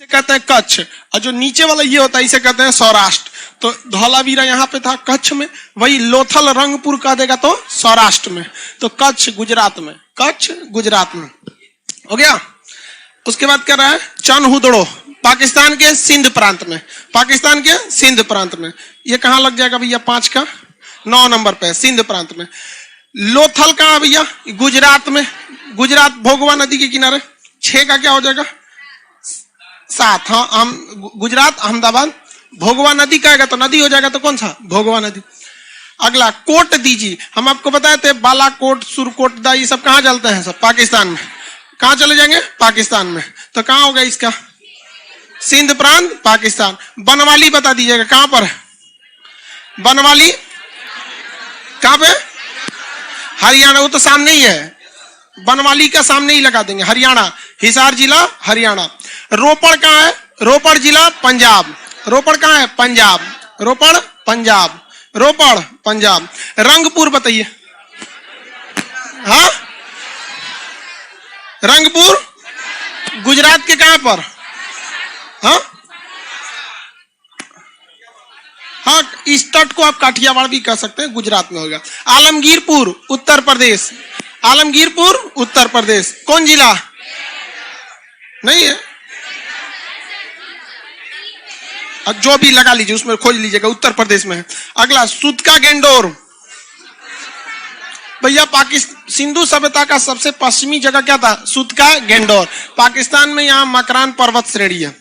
इसे कहते हैं कच्छ, और जो नीचे वाला ये होता है इसे कहते हैं सौराष्ट्र। तो धौलावीरा यहाँ पे था कच्छ में, वही लोथल रंगपुर कह देगा तो सौराष्ट्र में, तो कच्छ गुजरात में, कच्छ गुजरात में हो गया। उसके बाद क्या रहा है चनहुदड़ो, पाकिस्तान के सिंध प्रांत में, पाकिस्तान के सिंध प्रांत में। ये कहां लग जाएगा भैया 5 का 9 नंबर पे, सिंध प्रांत में। लोथल कहां भैया गुजरात में, गुजरात भोगवा नदी के किनारे। 6 का क्या हो जाएगा 7, हाँ हम गुजरात अहमदाबाद। भोगवा नदी कहेगा तो नदी हो जाएगा, तो कौन सा भोगवा नदी। अगला कोट दीजिए, हम आपको बताए थे बालाकोट सुरकोट दा ये सब कहां चलते हैं, सब पाकिस्तान में। कहां चले जाएंगे पाकिस्तान में, तो कहां होगा इसका सिंध प्रांत पाकिस्तान। बनवाली बता दीजिएगा कहां पर है, बनवाली कहां पे, हरियाणा, वो तो सामने ही है, बनवाली का सामने ही लगा देंगे, हरियाणा। हिसार जिला हरियाणा। रोपड़ कहां है, रोपड़ जिला पंजाब, रोपड़ कहां है पंजाब, रोपड़ पंजाब, रोपड़ पंजाब। रंगपुर बताइए, हाँ रंगपुर गुजरात के कहां पर, हाँ हाँ इस तट को आप काठियावाड़ भी कह सकते हैं, गुजरात में होगा। आलमगीरपुर उत्तर प्रदेश, आलमगीरपुर उत्तर प्रदेश। कौन जिला नहीं है, अब जो भी लगा लीजिए उसमें खोज लीजिएगा, उत्तर प्रदेश में है। अगला सुतका गेंडोर भैया, पाकिस्तान सिंधु सभ्यता का सबसे पश्चिमी जगह क्या था, सुतका गेंडोर, पाकिस्तान में। यहां मकरान पर्वत श्रेणी है,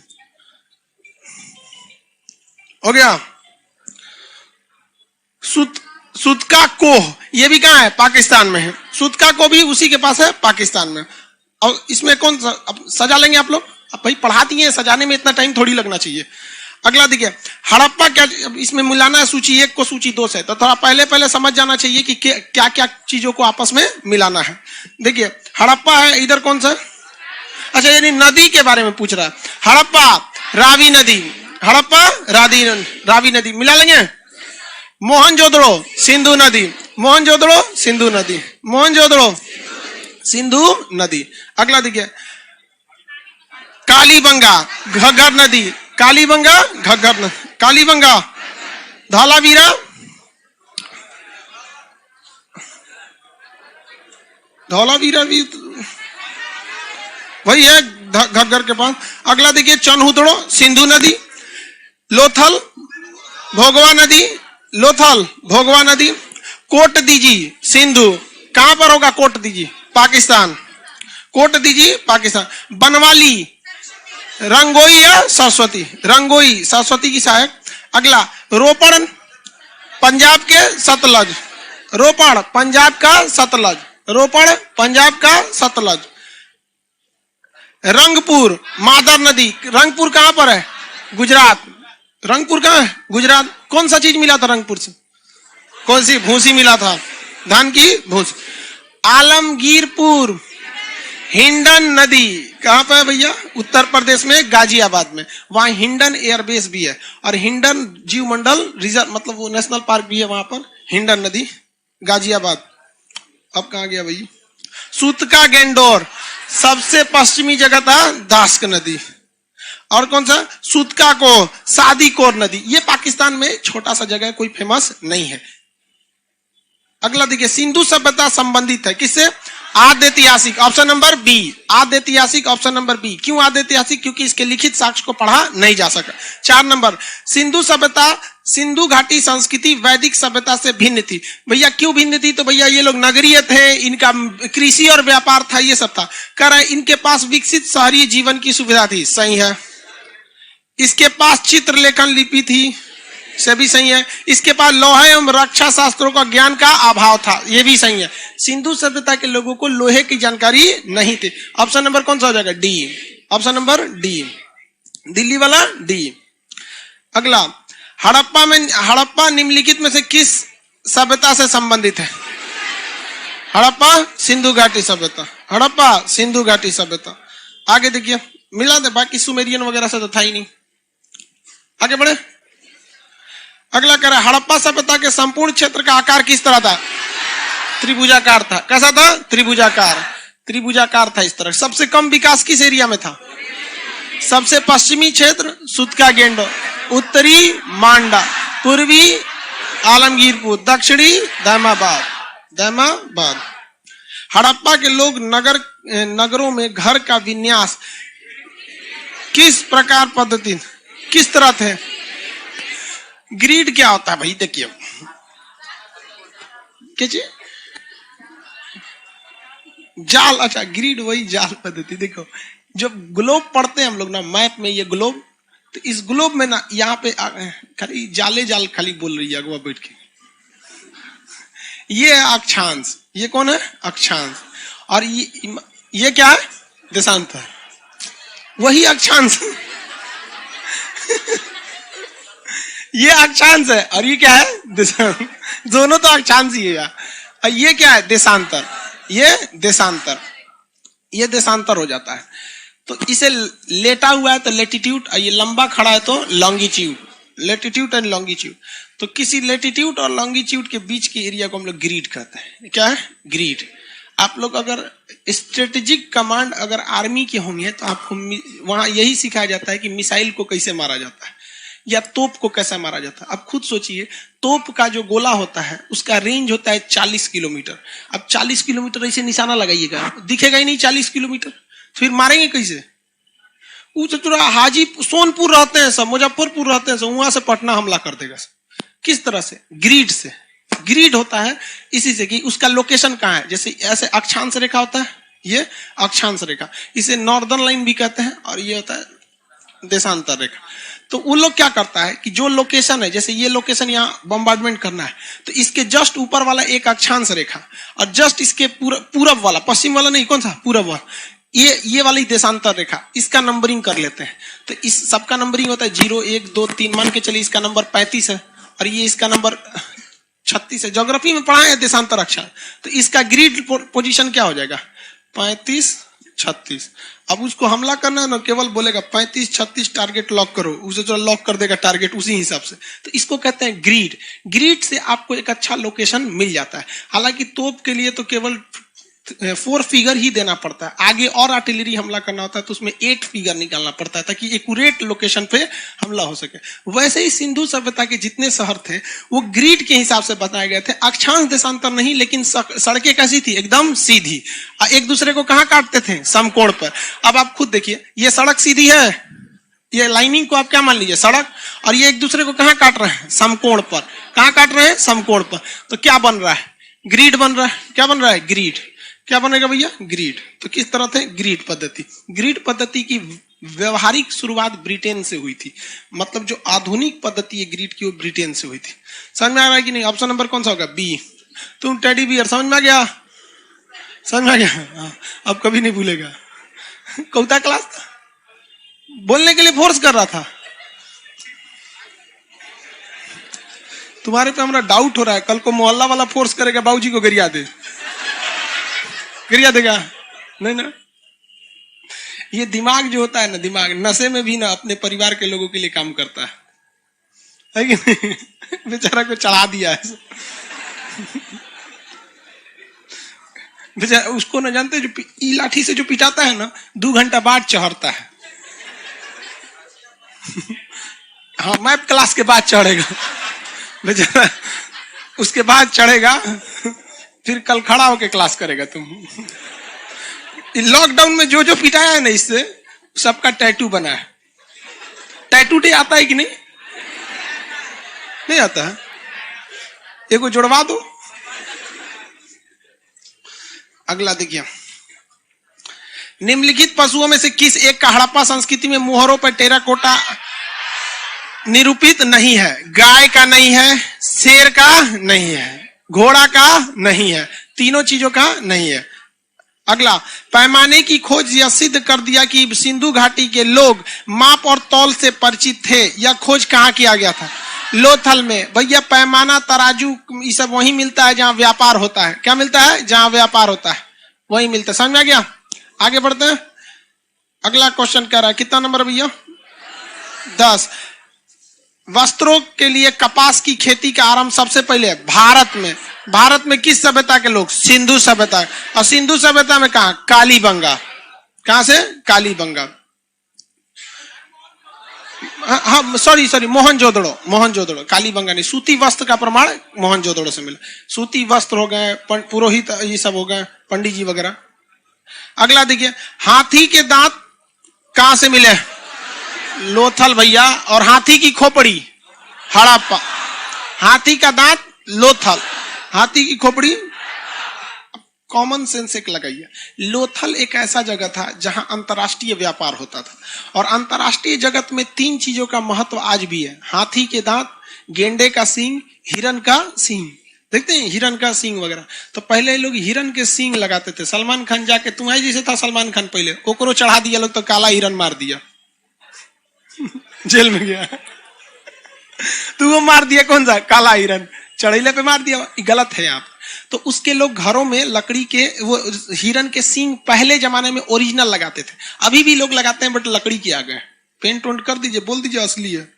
हो गया। सुतका कोह, ये भी कहां है पाकिस्तान में है, सुतका को भी उसी के पास है पाकिस्तान में। और इसमें कौन सा अब सजा लेंगे आप लोग, अब भाई पढ़ा दिए, सजाने में इतना टाइम थोड़ी लगना चाहिए। अगला देखिए हड़प्पा, क्या इसमें मिलाना है सूची 1 को सूची 2 से, तो थोड़ा पहले समझ जाना चाहिए कि क्या क्या चीजों को आपस में मिलाना है। देखिए हड़प्पा है, इधर कौन सा, अच्छा यानी नदी के बारे में पूछ रहा है। हड़प्पा रावी नदी, हड़प्पा रावी नदी मिला लेंगे। मोहनजोदड़ो सिंधु नदी, मोहनजोदड़ो सिंधु नदी, मोहनजोदड़ो सिंधु नदी। अगला देखिए कालीबंगा घग्गर नदी, कालीबंगा घग्गर नदी, कालीबंगा। धौलावीरा धौलावीरा भी वही है घग्गर के पास। अगला देखिए चनहुदड़ो सिंधु नदी, लोथल भोगवा नदी, लोथल भोगवा नदी। कोट दीजी सिंधु कहां पर होगा, कोट दीजी पाकिस्तान, कोट दीजी पाकिस्तान। बनवाली रंगोई या सरस्वती, रंगोई सरस्वती की सहायक। अगला रोपड़ पंजाब के सतलज, रोपड़ पंजाब का सतलज, रोपड़ पंजाब का सतलज। रंगपुर मादर नदी, रंगपुर कहां पर है गुजरात, रंगपुर कहां है गुजरात। कौन सा चीज मिला था रंगपुर से, कौन सी भूसी मिला था, धान की भूसी। आलमगीरपुर हिंडन नदी कहां पर है भैया, उत्तर प्रदेश में गाजियाबाद में, वहां हिंडन एयरबेस भी है, और हिंडन जीव मंडल रिजर्व मतलब वो नेशनल पार्क भी है वहां पर, हिंडन नदी गाजियाबाद। अब कहां गया भैया, सुतका गेंडोर सबसे पश्चिमी जगह था दास्क नदी, और कौन सा सुतका को सादीकोर नदी, ये पाकिस्तान में छोटा सा जगह है, कोई फेमस नहीं है। अगला देखिए सिंधु सभ्यता संबंधित है किससे, आद्यतिहासिक, ऑप्शन नंबर बी, आद्यतिहासिक ऑप्शन नंबर बी। क्यों आद्यतिहासिक, क्योंकि इसके लिखित साक्ष्य को पढ़ा नहीं जा सका। 4 नंबर सिंधु सभ्यता, सिंधु घाटी संस्कृति वैदिक सभ्यता से भिन्न थी। भैया क्यों भिन्न थी, तो भैया ये लोग नगरीय थे, इनका कृषि और व्यापार था, ये सब था। कह रहे इनके पास विकसित शहरी जीवन की सुविधा थी, सही है। इसके पास चित्रलेखन लिपि थी, से भी सही है। इसके पास लोहे एवं रक्षा शास्त्रों का ज्ञान का अभाव था, ये भी सही है। सिंधु सभ्यता के लोगों को लोहे की जानकारी नहीं थी। ऑप्शन नंबर कौन सा हो जाएगा, D, option number D, Delhi वाला डी। अगला हड़प्पा में, हड़प्पा निम्नलिखित में से किस सभ्यता से संबंधित है, हड़प्पा सिंधु घाटी सभ्यता, हड़प्पा सिंधु घाटी सभ्यता। आगे देखिए मिला दे, बाकी सुमेरियन वगैरह से तो था ही नहीं। आगे बढ़े, अगला कह रहा है हड़प्पा सभ्यता के संपूर्ण क्षेत्र का आकार किस तरह था, त्रिभुजाकार था। कैसा था, त्रिभुजाकार, त्रिभुजाकार था इस तरह। सबसे कम विकास किस एरिया में था, सबसे पश्चिमी क्षेत्र सुतका गेंडो, उत्तरी मांडा, पूर्वी आलमगीरपुर, दक्षिणी दैमाबाद। हड़प्पा के लोग नगरों में घर का विन्यास किस प्रकार पद्धति किस तरह थे? ग्रिड क्या होता है भाई? देखिए क्या जाल, अच्छा ग्रिड वही जाल पद्धति। देखो जब ग्लोब पढ़ते हैं हम लोग ना मैप में, ये ग्लोब, तो इस ग्लोब में ना यहाँ पे खाली जाल खाली बोल रही है अगवा बैठ के। ये है अक्षांश, ये कौन है? अक्षांश। और ये क्या है? देशांतर, वही अक्षांश ये अक्षांश है और ये क्या है? देशांतर। दोनों तो अक्षांश ही है। और ये क्या है? देशांतर। ये देशांतर हो जाता है। तो इसे लेटा हुआ है तो लेटीट्यूड, और ये लंबा खड़ा है तो लॉन्गिट्यूड, लेटीट्यूड एंड लॉन्गिट्यूड। तो किसी लेटीट्यूड और लॉन्गिट्यूड के बीच के एरिया को हम लोग ग्रिड कहते हैं। क्या है? ग्रिड। आप लोग अगर स्ट्रेटेजिक कमांड अगर आर्मी की होंगे है तो आपको वहां यही सिखाया जाता है कि मिसाइल को कैसे मारा जाता है या तोप को कैसे मारा जाता है। अब खुद सोचिए, तोप का जो गोला होता है उसका रेंज होता है 40 किलोमीटर। अब 40 किलोमीटर ऐसे निशाना लगाइएगा, दिखेगा ही नहीं 40 किलोमीटर, फिर मारेंगे कैसे? हाजी सोनपुर रहते हैं सब, मुजफ्फरपुर रहते हैं सब, वहां से पटना हमला कर देगा। किस तरह से? ग्रिड से। ग्रिड होता है इसी से कि उसका लोकेशन कहाँ है। जैसे ऐसे अक्षांश रेखा होता है, ये अक्षांश रेखा, इसे नॉर्दर्न लाइन भी कहते हैं, और ये होता है देशांतर रेखा। तो वो लोग क्या करता है कि जो लोकेशन है, जैसे ये लोकेशन यहाँ बम्बार्डमेंट करना है, तो इसके जस्ट ऊपर वाला एक अक्षांश रेखा और जस्ट इसके पूरब वाला, पश्चिम वाला नहीं, कौन सा? पूरब वाला, ये वाली देशांतर रेखा, इसका नंबरिंग कर लेते हैं। तो इस सबका नंबरिंग होता है 0 1 2 3, मान के चलिए इसका नंबर 35 है और ये इसका नंबर 36 है। ज्योग्राफी में पढ़ा है देशांतर अक्षांश। तो इसका ग्रिड पोजीशन क्या हो जाएगा? 35 36। अब उसको हमला करना है ना, केवल बोलेगा 35 36 टारगेट लॉक करो, उसे जो लॉक कर देगा टारगेट उसी हिसाब से। तो इसको कहते हैं ग्रिड। ग्रिड से आपको एक अच्छा लोकेशन मिल जाता है। हालांकि तोप के लिए तो केवल 4 फिगर ही देना पड़ता है, आगे और आर्टिलरी हमला करना होता है तो उसमें 8 फिगर निकालना पड़ता है ताकि एक्यूरेट लोकेशन पे हमला हो सके। वैसे ही सिंधु सभ्यता के जितने शहर थे वो ग्रिड के हिसाब से बताए गए थे। अक्षांश देशांतर नहीं, लेकिन सड़कें कैसी थी? एकदम सीधी, एक दूसरे को कहाँ काटते थे? समकोण पर। अब आप खुद देखिए, ये सड़क सीधी है, ये लाइनिंग को आप क्या मान लीजिए? सड़क, और ये एक दूसरे को कहाँ काट रहे हैं? समकोण पर। कहाँ काट रहे हैं? समकोण पर। तो क्या बन रहा है? ग्रिड बन रहा है। क्या बन रहा है? ग्रिड। क्या बनेगा भैया? ग्रिड। तो किस तरह थे? ग्रिड पद्धति। ग्रिड पद्धति की व्यवहारिक शुरुआत ब्रिटेन से हुई थी। मतलब जो आधुनिक पद्धति है ग्रिड की, वो ब्रिटेन से हुई थी। समझ में आ रहा है कि नहीं? ऑप्शन नंबर कौन सा होगा? बी। तुम टेडी बियर, समझ में आ गया? समझ में आ गया? अब कभी नहीं भूलेगा। कौता क्लास था, बोलने के लिए फोर्स कर रहा था। तुम्हारे पे हमारा डाउट हो रहा है, कल को मोहल्ला वाला फोर्स करेगा बाबूजी को गरिया दे, गरिया देगा नहीं ना। ये दिमाग जो होता है ना, दिमाग नशे में भी ना अपने परिवार के लोगों के लिए काम करता है कि नहीं? बेचारा को चढ़ा दिया है बेचारा, उसको ना जानते, जो लाठी से जो पिटाता है ना, 2 घंटा बाद चढ़ता है। हाँ, मैप क्लास के बाद चढ़ेगा बेचारा, उसके बाद चढ़ेगा, फिर कल खड़ा होके क्लास करेगा। तुम लॉकडाउन में जो जो पिटाया है ना, इससे सबका टैटू बना है। टैटू डे आता है कि नहीं? नहीं आता है? एक को जुड़वा दो। अगला देखिए, निम्नलिखित पशुओं में से किस एक का हड़प्पा संस्कृति में मुहरों पर टेराकोटा निरूपित नहीं है? गाय का नहीं है, शेर का नहीं है, घोड़ा का नहीं है, तीनों चीजों का नहीं है। अगला, पैमाने की खोज यह सिद्ध कर दिया कि सिंधु घाटी के लोग माप और तौल से परिचित थे। यह खोज कहाँ किया गया था? लोथल में। भैया पैमाना, तराजू, ये सब वहीं मिलता है जहां व्यापार होता है। क्या मिलता है? जहां व्यापार होता है वहीं मिलता है। समझ में आ गया? आगे बढ़ते हैं। अगला क्वेश्चन कह रहा है, कितना नंबर भैया? 10। वस्त्रों के लिए कपास की खेती का आरंभ सबसे पहले भारत में। भारत में किस सभ्यता के लोग? सिंधु सभ्यता। और सिंधु सभ्यता में कहा? कालीबंगा। कहां से? कालीबंगा। हाँ सॉरी मोहनजोदड़ो कालीबंगा नहीं, सूती वस्त्र का प्रमाण मोहनजोदड़ो से मिला। सूती वस्त्र हो गए, पुरोहित ये सब हो गए, पंडित जी वगैरह। अगला देखिए, हाथी के दांत कहां से मिले? लोथल भैया। और हाथी की खोपड़ी हड़प्पा। हाथी का दांत लोथल, हाथी की खोपड़ी। कॉमन सेंस एक लगाइए। लोथल एक ऐसा जगह था जहां अंतरराष्ट्रीय व्यापार होता था, और अंतरराष्ट्रीय जगत में 3 चीजों का महत्व आज भी है: हाथी के दांत, गेंडे का सींग, हिरन का सींग। देखते हैं हिरन का सींग वगैरह। तो पहले लोग हिरन के सींग लगाते थे। सलमान खान जाके, तुम्हारे जैसे था सलमान खान, पहले ओकरो चढ़ा दिया लोग तो काला हिरन मार दिया जेल में गया। तू वो मार दिया, कौन सा काला हिरन, चढ़ैले पे मार दिया। ये गलत है यहाँ। तो उसके लोग घरों में लकड़ी के वो हिरन के सींग पहले जमाने में ओरिजिनल लगाते थे। अभी भी लोग लगाते हैं, बट लकड़ी के आ गए। पेंट वेंट कर दीजिए, बोल दीजिए असली है।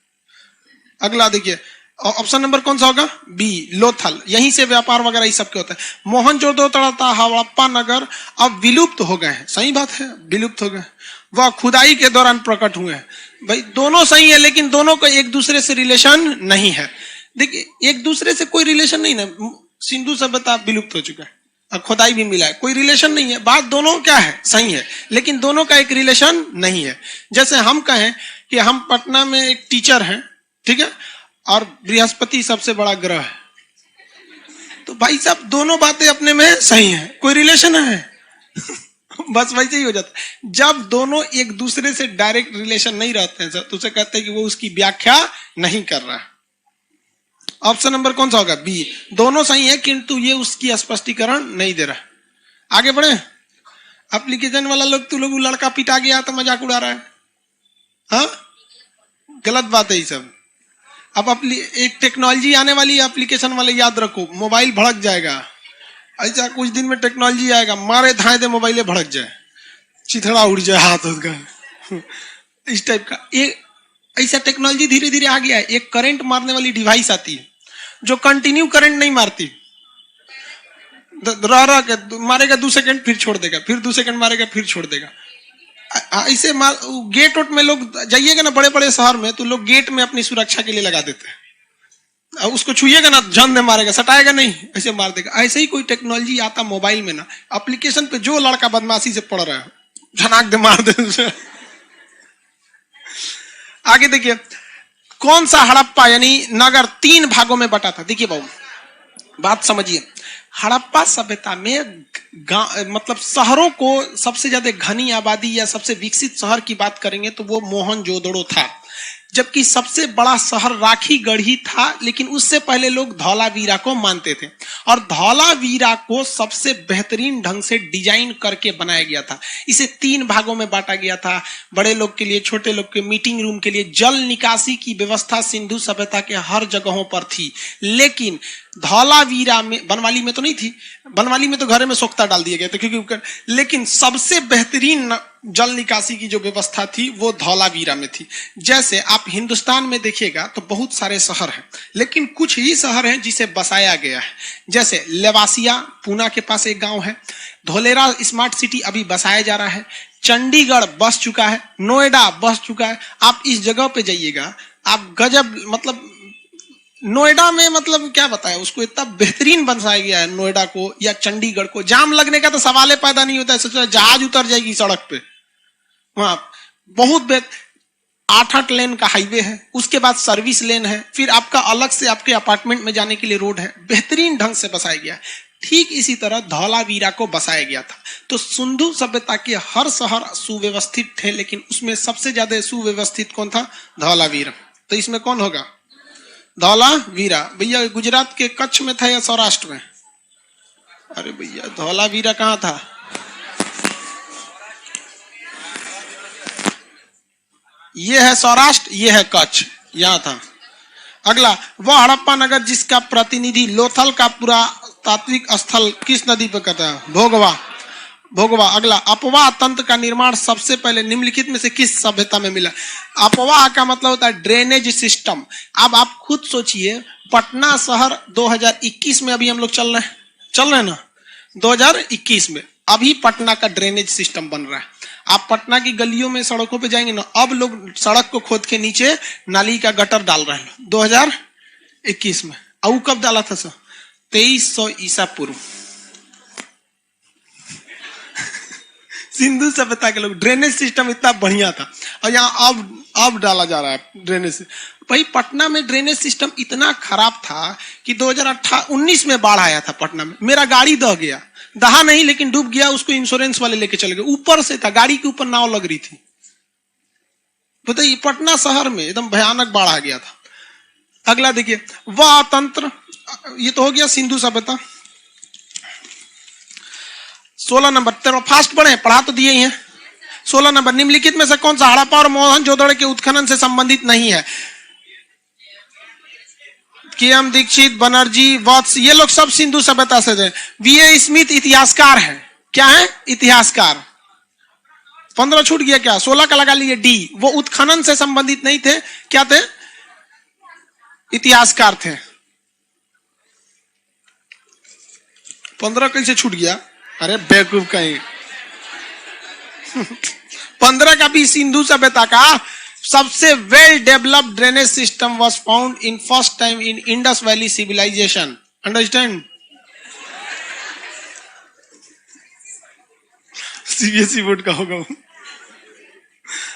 अगला देखिए, ऑप्शन नंबर कौन सा होगा? बी, लोथल। यहीं से व्यापार वगैरह ये सब के होता है। मोहनजोदड़ो, हड़प्पा नगर अब विलुप्त हो गए हैं। सही बात है, विलुप्त हो गए। वह खुदाई के दौरान प्रकट हुए हैं। भाई दोनों सही है, लेकिन दोनों का एक दूसरे से रिलेशन नहीं है। देखिए, एक दूसरे से कोई रिलेशन नहीं है। सिंधु सभ्यता विलुप्त हो चुका है, खुदाई भी मिला है, कोई रिलेशन नहीं है। बात दोनों क्या है? सही है, लेकिन दोनों का एक रिलेशन नहीं है। जैसे हम कहें कि हम पटना में एक टीचर हैं, ठीक है, और बृहस्पति सबसे बड़ा ग्रह है, तो भाई साहब दोनों बातें अपने में सही है, कोई रिलेशन है? बस वैसे ही हो जाता है। जब दोनों एक दूसरे से डायरेक्ट रिलेशन नहीं रहते हैं तो उसे कहते हैं कि वो उसकी व्याख्या नहीं कर रहा है। ऑप्शन नंबर कौन सा होगा? बी। दोनों सही है, किंतु ये उसकी स्पष्टीकरण नहीं दे रहा। आगे बढ़े। एप्लीकेशन वाला लोग, तू लोग लड़का पिटा गया तो मजाक उड़ा रहा है। हाँ, गलत बात है ये सब। अब एक टेक्नोलॉजी आने वाली है, एप्लीकेशन वाले याद रखो, मोबाइल भड़क जाएगा। ऐसा कुछ दिन में टेक्नोलॉजी आएगा, मारे धाए दे मोबाइल भड़क जाए, चिथड़ा उड़ जाए हाथ का, इस टाइप का। ऐसा टेक्नोलॉजी धीरे धीरे आ गया है। एक करंट मारने वाली डिवाइस आती है जो कंटिन्यू करंट नहीं मारती, रह के मारेगा 2 सेकंड फिर छोड़ देगा, फिर 2 सेकंड मारेगा फिर छोड़ देगा। ऐसे गेट वेट में लोग जाइएगा ना बड़े बड़े शहर में, तो लोग गेट में अपनी सुरक्षा के लिए लगा देते हैं। उसको छुइएगा ना, जान दे मारेगा, सटाएगा नहीं, ऐसे मार देगा। ऐसे ही कोई टेक्नोलॉजी आता मोबाइल में ना, एप्लीकेशन पे जो लड़का बदमाशी से पढ़ रहा है झनाक दे मार दे। आगे देखिए, कौन सा हड़प्पा यानी नगर 3 भागों में बटा था? देखिए बाबू, बात समझिए। हड़प्पा सभ्यता में मतलब शहरों को सबसे ज्यादा घनी आबादी या सबसे विकसित शहर की बात करेंगे तो वो मोहनजोदड़ो था। जबकि सबसे बड़ा शहर राखीगढ़ी था, लेकिन उससे पहले लोग धौलावीरा को मानते थे, और धौलावीरा को सबसे बेहतरीन ढंग से डिजाइन करके बनाया गया था। इसे 3 भागों में बांटा गया था, बड़े लोग के लिए, छोटे लोग के मीटिंग रूम के लिए। जल निकासी की व्यवस्था सिंधु सभ्यता के हर जगहों पर थी, लेकिन धौलावीरा में, बनवाली में तो नहीं थी, बनवाली में तो घर में सोख्ता डाल दिए गए थे क्योंकि, लेकिन सबसे बेहतरीन जल निकासी की जो व्यवस्था थी वो धौलावीरा में थी। जैसे आप हिंदुस्तान में देखिएगा तो बहुत सारे शहर हैं, लेकिन कुछ ही शहर हैं जिसे बसाया गया है। जैसे लेवासिया पूना के पास एक गांव है, धोलेरा स्मार्ट सिटी अभी बसाया जा रहा है, चंडीगढ़ बस चुका है, नोएडा बस चुका है। आप इस जगह पे जाइएगा, आप गजब, मतलब नोएडा में मतलब क्या बताया, उसको इतना बेहतरीन बनाया गया है नोएडा को या चंडीगढ़ को। जाम लगने का तो सवाल ही पैदा नहीं होता है, सोचो जहाज उतर जाएगी सड़क पे। वहां बहुत 8 लेन का हाईवे है, उसके बाद सर्विस लेन है, फिर आपका अलग से आपके अपार्टमेंट में जाने के लिए रोड है। बेहतरीन ढंग से बसाया गया। ठीक इसी तरह धौलावीरा को बसाया गया था। तो सिंधु सभ्यता के हर शहर सुव्यवस्थित थे, लेकिन उसमें सबसे ज्यादा सुव्यवस्थित कौन था? धौलावीरा। तो इसमें कौन होगा? धौलावीरा। भैया गुजरात के कच्छ में था या सौराष्ट्र में? अरे भैया धौलावीरा कहाँ था? ये है सौराष्ट्र, ये है कच्छ, यहां था। अगला, वह हड़प्पा नगर जिसका प्रतिनिधि लोथल का पूरा तात्विक स्थल किस नदी पर कहता है? भोगवा। भोगवा। अगला, अपवाह तंत्र का निर्माण सबसे पहले निम्नलिखित में से किस सभ्यता में मिला? अपवाह का मतलब होता है ड्रेनेज सिस्टम। अब आप खुद सोचिए, पटना शहर 2021 में अभी हम लोग चल रहे हैं ना, 2021 में अभी पटना का ड्रेनेज सिस्टम बन रहा है। आप पटना की गलियों में सड़कों पे जाएंगे ना, अब लोग सड़क को खोद के नीचे नाली का गटर डाल रहे हैं 2021 में। और कब डाला था सर? 2300 ईसा पूर्व। सिंधु सभ्यता के लोग, ड्रेनेज सिस्टम इतना बढ़िया था और यहाँ अब डाला जा रहा है ड्रेनेज। भाई पटना में ड्रेनेज सिस्टम इतना खराब था कि 2019 में बाढ़ आया था पटना में, मेरा गाड़ी दह गया, दहा नहीं लेकिन डूब गया, उसको इंश्योरेंस वाले लेके चले गए, ऊपर से था, गाड़ी के ऊपर नाव लग रही थी। बताइए पटना शहर में एकदम भयानक बाढ़ आ गया था। अगला देखिए, वह तंत्र, ये तो हो गया सिंधु सभ्यता। 16 नंबर, तेरा फास्ट पढ़े, पढ़ा तो दिए ही हैं। 16 नंबर, निम्नलिखित में से कौन सा हड़प्पा और मोहनजोदड़ो के उत्खनन से संबंधित नहीं है? के.एम. दीक्षित, बनर्जी, वत्स, ये लोग सब सिंधु सभ्यता से थे। वी.ए. स्मिथ इतिहासकार है। क्या है? इतिहासकार। 15 छूट गया क्या? 16 का लगा लिए डी। वो उत्खनन से संबंधित नहीं थे, क्या थे? इतिहासकार थे। 15 कैसे छूट गया? अरे बेवकूफ कहीं। 15 का भी सिंधु सभ्यता का सबसे well developed drainage system was found in first time in Indus Valley Civilisation. Understand? CBSE board का होगा वो।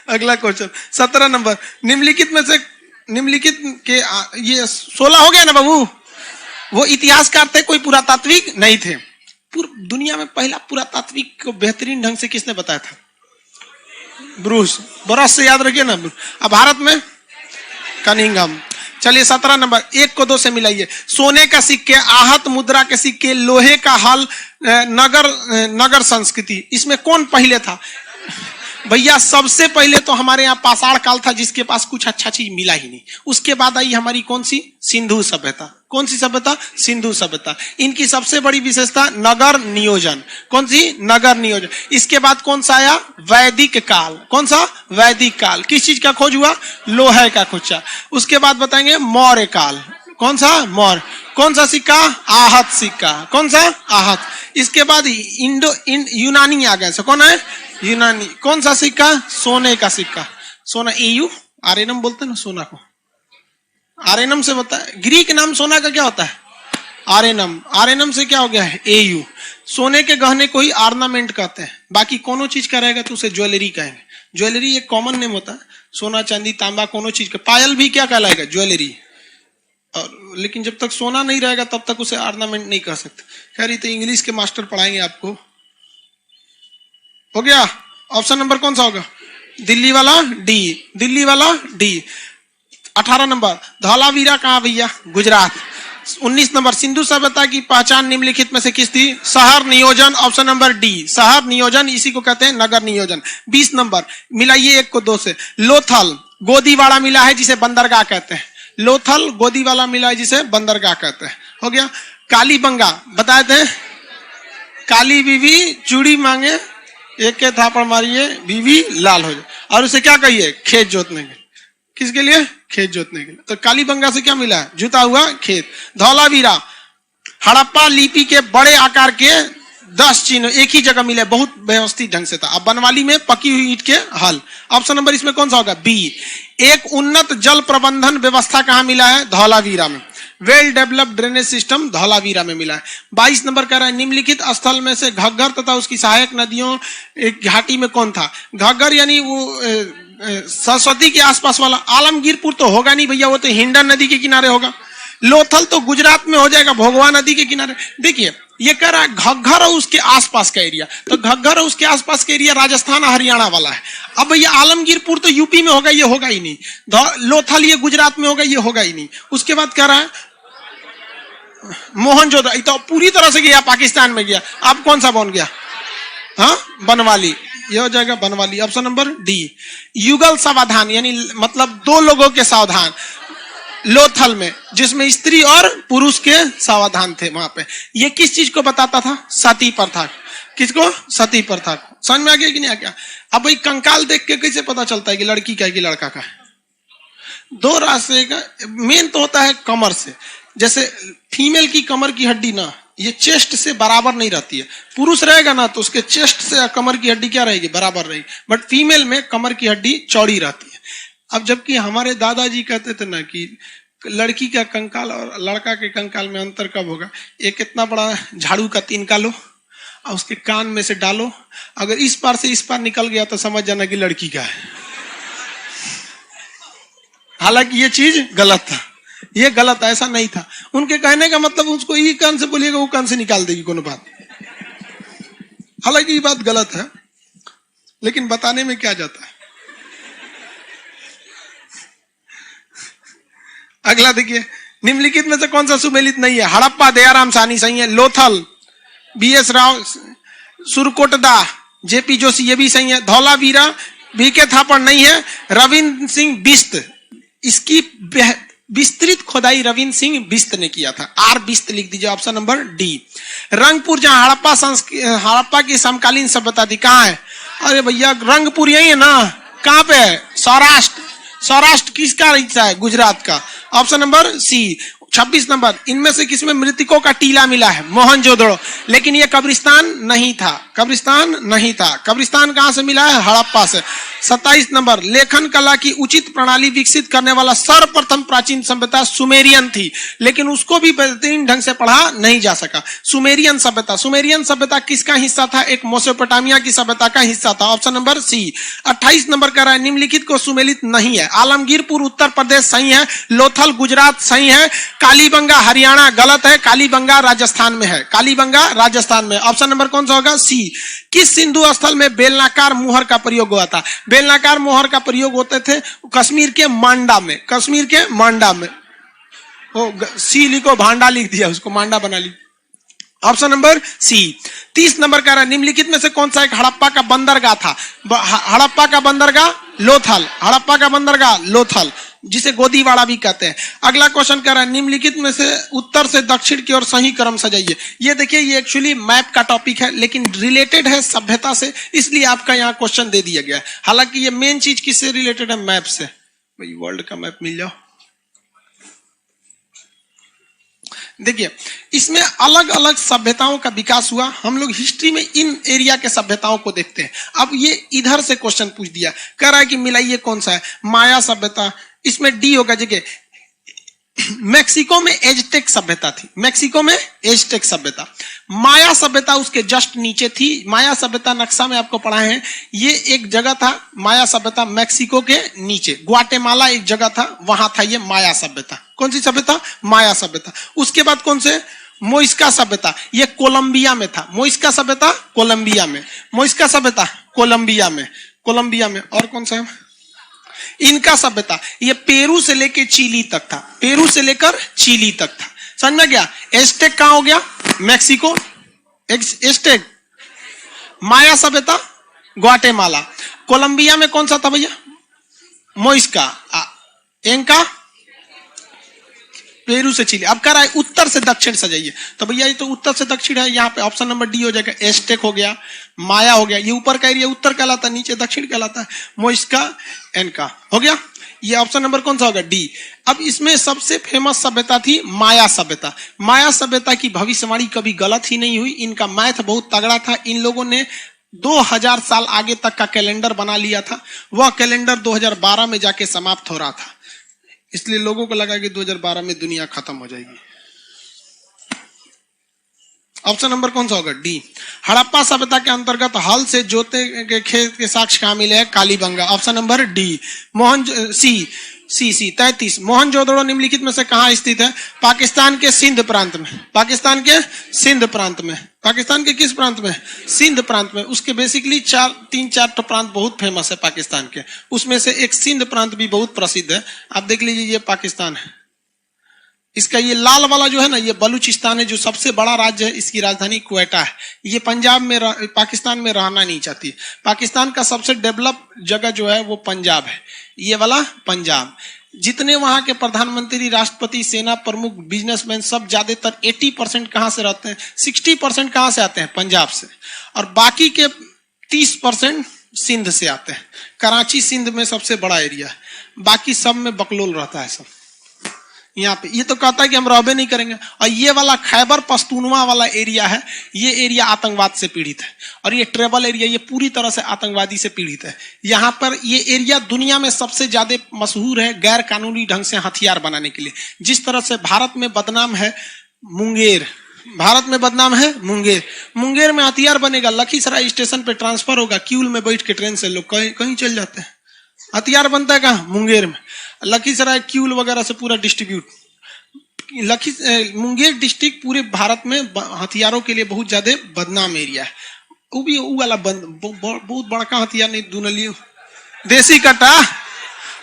अगला क्वेश्चन 17 नंबर, निम्नलिखित में से, निम्नलिखित के ये 16 हो गया ना बाबू। वो इतिहासकार थे, कोई पुरातात्विक नहीं थे। दुनिया में पहला पुरातात्विक को बेहतरीन ढंग से किसने बताया था? ब्रूस। बरस से याद रखिए ना। अब भारत में कनिंघम। चलिए 17 नंबर, 1 को 2 से मिलाइए। सोने का सिक्के, आहत मुद्रा के सिक्के, लोहे का हल, नगर संस्कृति, इसमें कौन पहले था? भैया सबसे पहले तो हमारे यहाँ पाषाण काल था, जिसके पास कुछ अच्छा चीज मिला ही नहीं। उसके बाद आई हमारी कौन सी? सिंधु सभ्यता। कौन सी सभ्यता? सिंधु सभ्यता। इनकी सबसे बड़ी विशेषता नगर नियोजन। कौन सी? नगर नियोजन। इसके बाद कौन सा आया? वैदिक काल। कौन सा? वैदिक काल। किस चीज का खोज हुआ? लोहे का खोजा। उसके बाद बताएंगे मौर्य काल। कौन सा? मौर्य। कौन सा सिक्का? आहत सिक्का। कौन सा? आहत। इसके बाद यूनानी आ गए। कौन है? यूनानी। कौन सा सिक्का? सोने का सिक्का। सोना, एयू, आर्यनम बोलते हैं ना सोना को। आर्यनम से बता, ग्रीक नाम सोना का क्या होता है? आर्यनम। आर्यनम से क्या हो गया है? एयू। सोने के गहने को ही ऑर्नामेंट कहते हैं। बाकी कोनो चीज का रहेगा तो उसे ज्वेलरी कहेंगे। ज्वेलरी एक कॉमन नेम होता है। सोना, चांदी, तांबा, कोनो चीज का। पायल भी क्या कहलाएगा? ज्वेलरी। और लेकिन जब तक सोना नहीं रहेगा तब तक उसे ऑर्नामेंट नहीं कह सकते। खैर ये तो इंग्लिश के मास्टर पढ़ाएंगे आपको। हो गया? ऑप्शन नंबर कौन सा होगा? दिल्ली वाला डी। दिल्ली वाला डी। 18 नंबर, धौलावीरा कहां भैया? गुजरात। 19 नंबर, सिंधु सभ्यता की पहचान निम्नलिखित में से किस थी? शहर नियोजन। ऑप्शन नंबर डी, शहर नियोजन, इसी को कहते हैं नगर नियोजन। 20 नंबर, मिलाइए 1 को 2 से। लोथल, गोदीवाड़ा मिला है जिसे बंदरगाह कहते हैं। लोथल, गोदीवाला मिला है जिसे बंदरगाह कहते हैं। हो गया? कालीबंगा बताए थे, काली बीवी चूड़ी मांगे, एक के थापड़ मारिए बीवी लाल हो जाए। और उसे क्या कहिए? खेत जोतने के। किसके लिए? खेत जोतने के लिए। तो कालीबंगा से क्या मिला है? जुता हुआ खेत। धौलावीरा, हड़प्पा लिपि के बड़े आकार के 10 चिन्ह एक ही जगह मिले, बहुत व्यवस्थित ढंग से था। अब बनवाली में पकी हुई ईंट के हल। ऑप्शन नंबर इसमें कौन सा होगा? बी। एक उन्नत जल प्रबंधन व्यवस्था कहां मिला है? धौलावीरा में। Well developed drainage system Dholavira में मिला है। 22 नंबर कह रहा है, निम्नलिखित स्थल में से घग्गर तथा उसकी सहायक नदियों एक घाटी में कौन था? घग्गर यानी वो सरस्वती के आसपास वाला। आलमगीरपुर तो होगा नहीं भैया, वो तो हिंडन नदी के किनारे होगा। लोथल तो गुजरात में हो जाएगा, भोगवा नदी के किनारे। देखिए ये कह रहा है घग्गर और उसके आसपास का एरिया, तो घग्गर और उसके आसपास का एरिया राजस्थान हरियाणा वाला है। अब भैया आलमगीरपुर तो यूपी में होगा, ये होगा ही नहीं। लोथल ये गुजरात में होगा, ये होगा ही नहीं। उसके बाद कह रहा है मोहनजोदड़ो, तो पूरी तरह से गया पाकिस्तान में गया। अब कौन सा बन गया? हाँ, बनवाली। यह हो जाएगा बनवाली। Option number D. युगल सावधान यानी मतलब 2 लोगों के सावधान लोथल में, जिसमें स्त्री और पुरुष के सावधान थे वहां पे। ये किस चीज को बताता था? सती प्रथा। किसको? सती प्रथा को। समझ में आ गया कि नहीं आ गया? अब भाई कंकाल देख के कैसे पता चलता है कि लड़की का है कि लड़का का है? 2 रास्ते का। मेन तो होता है कमर से। जैसे फीमेल की कमर की हड्डी ना ये चेस्ट से बराबर नहीं रहती है। पुरुष रहेगा ना तो उसके चेस्ट से कमर की हड्डी क्या रहेगी, बराबर रहेगी, बट फीमेल में कमर की हड्डी चौड़ी रहती है। अब जबकि हमारे दादाजी कहते थे ना कि लड़की का कंकाल और लड़का के कंकाल में अंतर कब होगा, एक इतना बड़ा झाड़ू का तिनका लो और उसके कान में से डालो, अगर इस पार से इस पार निकल गया तो समझ जाना कि लड़की का है। हालांकि ये चीज गलत था, ये गलत, ऐसा नहीं था। उनके कहने का मतलब उसको ये कान से बोलिएगा वो कान से निकाल देगी कोनो बात। हालांकि ये बात गलत है, लेकिन बताने में क्या जाता है। अगला देखिए, निम्नलिखित में से कौन सा सुमेलित नहीं है? हड़प्पा दयाराम साहनी सही है, लोथल बीएस राव, सुरकोटदा जेपी जोशी ये भी सही है, धौलावीरा बीके थापड़ नहीं है, रविंद्र सिंह बिस्त, इसकी विस्तृत खोदाई रविंद्र सिंह बिस्त ने किया था, आर बिस्त लिख दीजिए, ऑप्शन नंबर डी। रंगपुर जहां हड़प्पा की समकालीन सभ्यता थी, कहां है? अरे भैया रंगपुर यही है ना, कहां पे है? सौराष्ट्र। सौराष्ट्र किसका हिस्सा है? गुजरात का, ऑप्शन नंबर सी। 26 नंबर, इनमें से किसमें मृतकों का टीला मिला है? मोहनजोदड़ो। लेकिन यह कब्रिस्तान नहीं था, कब्रिस्तान नहीं था। कब्रिस्तान कहां से मिला है? हड़प्पा से। 27 नंबर, लेखन कला की उचित प्रणाली विकसित करने वाला सर्वप्रथम प्राचीन सभ्यता सुमेरियन थी, लेकिन उसको भी बेहतरीन ढंग से पढ़ा नहीं जा सका। सुमेरियन सभ्यता, सुमेरियन सभ्यता किसका हिस्सा था? एक मेसोपोटामिया की सभ्यता का हिस्सा था, ऑप्शन नंबर सी। 28 नंबर कह रहा है निम्नलिखित को सुमेलित नहीं है। आलमगीरपुर उत्तर प्रदेश सही है, लोथल गुजरात सही है, कालीबंगा हरियाणा गलत है, कालीबंगा राजस्थान में है, कालीबंगा राजस्थान में। ऑप्शन नंबर कौन सा होगा? सी। किस सिंधु स्थल में बेलनाकार मुहर का प्रयोग हुआ था? बेलनाकार मुहर का प्रयोग होते थे कश्मीर के मांडा में, कश्मीर के मांडा में। वो सी लिखो, भांडा लिख दिया, उसको मांडा बना ली, ऑप्शन नंबर सी। 30 नंबर का रहा निम्नलिखित में से कौन सा एक हड़प्पा का बंदरगाह था? हड़प्पा का बंदरगाह लोथल, हड़प्पा का बंदरगाह लोथल, जिसे गोदीवाड़ा भी कहते हैं। अगला क्वेश्चन कह रहा है निम्नलिखित में से उत्तर से दक्षिण की ओर सही क्रम सजाइए। ये देखिए, ये एक्चुअली मैप का टॉपिक है, लेकिन रिलेटेड है सभ्यता से, इसलिए आपका यहाँ क्वेश्चन दे दिया गया है। हालांकि ये मेन चीज किससे रिलेटेड है? मैप से। भाई वर्ल्ड का मैप मिल जाओ। देखिए, इसमें अलग अलग सभ्यताओं का विकास हुआ। हम लोग हिस्ट्री में इन एरिया के सभ्यताओं को देखते हैं। अब ये इधर से क्वेश्चन पूछ दिया, कह रहा है कि मिलाइए कौन सा है? माया सभ्यता, इसमें डी होगा जगह। मेक्सिको में एजटेक सभ्यता थी, मेक्सिको में एजटेक सभ्यता। माया सभ्यता उसके जस्ट नीचे थी। माया सभ्यता नक्शा में आपको पढ़ाए हैं, ये एक जगह था माया सभ्यता मेक्सिको के नीचे। ग्वाटेमाला एक जगह था, वहां था ये माया सभ्यता। कौन सी सभ्यता? माया सभ्यता। उसके बाद कौन से? मोइस्का सभ्यता, ये कोलंबिया में था। मोइस्का सभ्यता कोलंबिया में, मोइस्का सभ्यता कोलंबिया में, कोलंबिया में। और कौन सा है? इनका सभ्यता, ये पेरू से लेकर चिली तक था, पेरू से लेकर चिली तक था। समझ में गया? एस्टेक कहां हो गया? Mexico, asterisk. माया सभ्यता ग्वाटेमाला। कोलंबिया में कौन सा था भैया? मोइस्का। इनका पेरू से चिली। अब कह रहा है उत्तर से दक्षिण सजाइए, तो भैया ये तो उत्तर से दक्षिण है, यहाँ पे ऑप्शन नंबर डी हो जाएगा। एस्टेक हो गया, माया हो गया, ये ऊपर का एरिया उत्तर कहलाता है, नीचे दक्षिण कहलाता है। मोइस्का, एनका हो गया, ये ऑप्शन नंबर कौन सा होगा? डी। अब इसमें सबसे फेमस सभ्यता थी माया सभ्यता। माया सभ्यता की भविष्यवाणी कभी गलत ही नहीं हुई, इनका मैथ बहुत तगड़ा था। इन लोगों ने 2000 साल आगे तक का कैलेंडर बना लिया था, वह कैलेंडर 2012 में जाके समाप्त हो रहा था, इसलिए लोगों को लगा कि 2012 में दुनिया खत्म हो जाएगी। ऑप्शन नंबर कौन सा होगा? डी। हड़प्पा सभ्यता के अंतर्गत हल से जोते के खेत के साक्ष्य कहां मिले हैं? Kalibanga, option number D. C 33। Mohenjodaro निम्नलिखित में से कहां स्थित है? पाकिस्तान के सिंध प्रांत में, पाकिस्तान के सिंध प्रांत में। पाकिस्तान के किस प्रांत में? सिंध प्रांत में। उसके बेसिकली 3-4 प्रांत बहुत फेमस है पाकिस्तान के, उसमें से एक सिंध प्रांत भी बहुत प्रसिद्ध है। आप देख लीजिए, ये पाकिस्तान है, इसका ये लाल वाला जो है ना, ये बलूचिस्तान है, जो सबसे बड़ा राज्य है, इसकी राजधानी क्वेटा है। ये पंजाब में पाकिस्तान में रहना नहीं चाहती। पाकिस्तान का सबसे डेवलप जगह जो है वो पंजाब है, ये वाला पंजाब। जितने वहां के प्रधानमंत्री, राष्ट्रपति, सेना प्रमुख, बिजनेसमैन, सब ज्यादातर 80% कहां से रहते हैं? 60% कहां से आते हैं? पंजाब से। और बाकी के 30% सिंध से आते हैं। कराची सिंध में सबसे बड़ा एरिया है, बाकी सब में बकलोल रहता है सब। यहाँ पे ये तो कहता है कि हम रहबे नहीं करेंगे। और ये वाला खैबर पख्तूनवा वाला एरिया है, ये एरिया आतंकवाद से पीड़ित है। और ये ट्राइबल एरिया ये पूरी तरह से आतंकवादी से पीड़ित है। यहाँ पर ये एरिया दुनिया में सबसे ज्यादा मशहूर है गैर कानूनी ढंग से हथियार बनाने के लिए। जिस तरह से भारत में बदनाम है मुंगेर, भारत में बदनाम है मुंगेर, मुंगेर में हथियार बनेगा, लखीसराय स्टेशन पे ट्रांसफर होगा, क्यूल में बैठ के ट्रेन से लोग कहीं चल जाते हैं। हथियार बनता है कहाँ? मुंगेर में। लखीसराय क्यूल वगैरह से पूरा डिस्ट्रीब्यूट। मुंगेर डिस्ट्रिक्ट पूरे भारत में हथियारों के लिए बहुत ज्यादा बदनाम एरिया है। वो भी वो वाला बहुत बड़का हथियार नहीं, दुनलियो देसी कटा,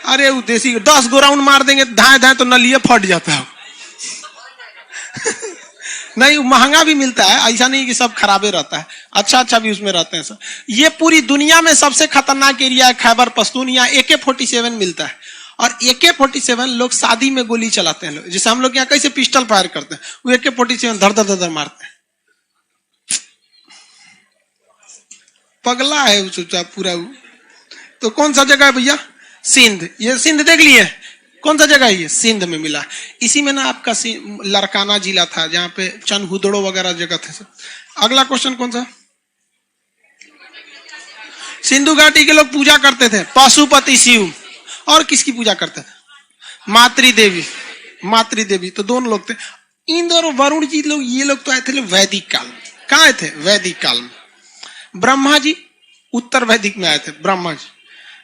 अरे वो देसी 10 गो राउंड मार देंगे धाए धाए तो नलिया फट जाता है। नहीं महंगा भी मिलता है, ऐसा नहीं कि सब खराबे रहता है, अच्छा अच्छा भी उसमें रहते हैं सब। ये पूरी दुनिया में सबसे खतरनाक एरिया है खैबर पख्तूनख्वा। AK-47 मिलता है। और AK-47 लोग शादी में गोली चलाते हैं, जैसे हम लोग यहाँ कैसे पिस्टल फायर करते हैं, वो AK-47 धर धर धर मारते हैं। पगला है वो पूरा। तो कौन सा जगह है भैया? सिंध। ये सिंध देख लिए, कौन सा जगह है ये? सिंध में मिला। इसी में ना आपका लड़काना जिला था जहां पे चनहुदड़ो वगैरह जगह थे। अगला क्वेश्चन कौन सा? सिंधु घाटी के लोग पूजा करते थे पशुपति शिव, और किसकी पूजा करते थे? मातृ देवी। मातृ देवी तो दोनों लोग थे, इंद्र और वरुण जी लोग। ये लोग तो आए थे वैदिक काल में। कहाँ आए थे? वैदिक काल में। ब्रह्मा जी उत्तर वैदिक में आए थे, ब्रह्मा जी।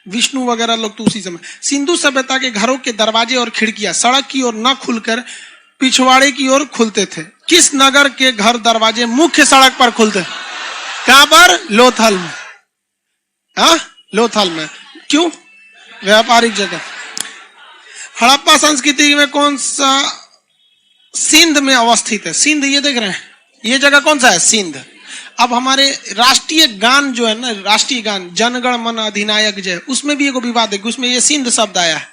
विष्णु वगैरह लोग तो उसी समय। सिंधु सभ्यता के घरों के दरवाजे और खिड़कियां सड़क की ओर न खुलकर पिछवाड़े की ओर खुलते थे। किस नगर के घर दरवाजे मुख्य सड़क पर खुलते? कहां पर? लोथल में। हाँ, लोथल में। क्यों? व्यापारिक जगह। हड़प्पा संस्कृति में कौन सा? सिंध में अवस्थित है। सिंध ये देख रहे हैं, ये जगह कौन सा है? सिंध। अब हमारे राष्ट्रीय गान जो है ना, राष्ट्रीय गान जनगण मन अधिनायक जय, उसमें भी एगो विवाद है, उसमें ये सिंध शब्द आया है।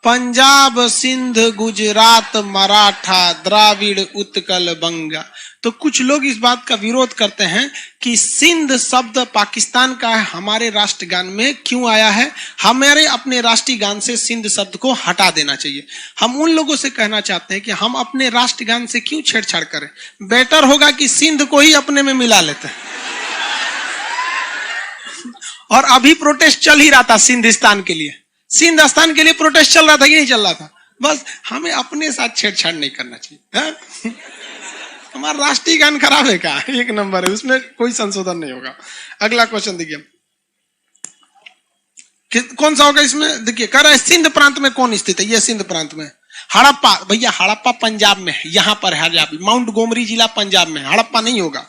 पंजाब, सिंध, गुजरात, मराठा, द्राविड़, उत्कल, बंगा। तो कुछ लोग इस बात का विरोध करते हैं कि सिंध शब्द पाकिस्तान का है, हमारे राष्ट्रगान में क्यों आया है? हमारे अपने राष्ट्रीय गान से सिंध शब्द को हटा देना चाहिए। हम उन लोगों से कहना चाहते हैं कि हम अपने राष्ट्रगान से क्यों छेड़छाड़ करें? बेटर होगा कि सिंध को ही अपने में मिला लेते हैं। और अभी प्रोटेस्ट चल ही रहा था सिंधिस्तान के लिए, सिंध स्थान के लिए प्रोटेस्ट चल रहा था कि नहीं चल रहा था? बस हमें अपने साथ छेड़छाड़ नहीं करना चाहिए। हमारा राष्ट्रीय गान खराब है क्या? एक नंबर है, उसमें कोई संशोधन नहीं होगा। अगला क्वेश्चन देखिए, कौन सा होगा इसमें? देखिए कह रहा है सिंध प्रांत में कौन स्थित है? ये सिंध प्रांत में हड़प्पा। भैया हड़प्पा पंजाब में है, यहां पर है। माउंट गोमरी जिला पंजाब में, हड़प्पा नहीं होगा।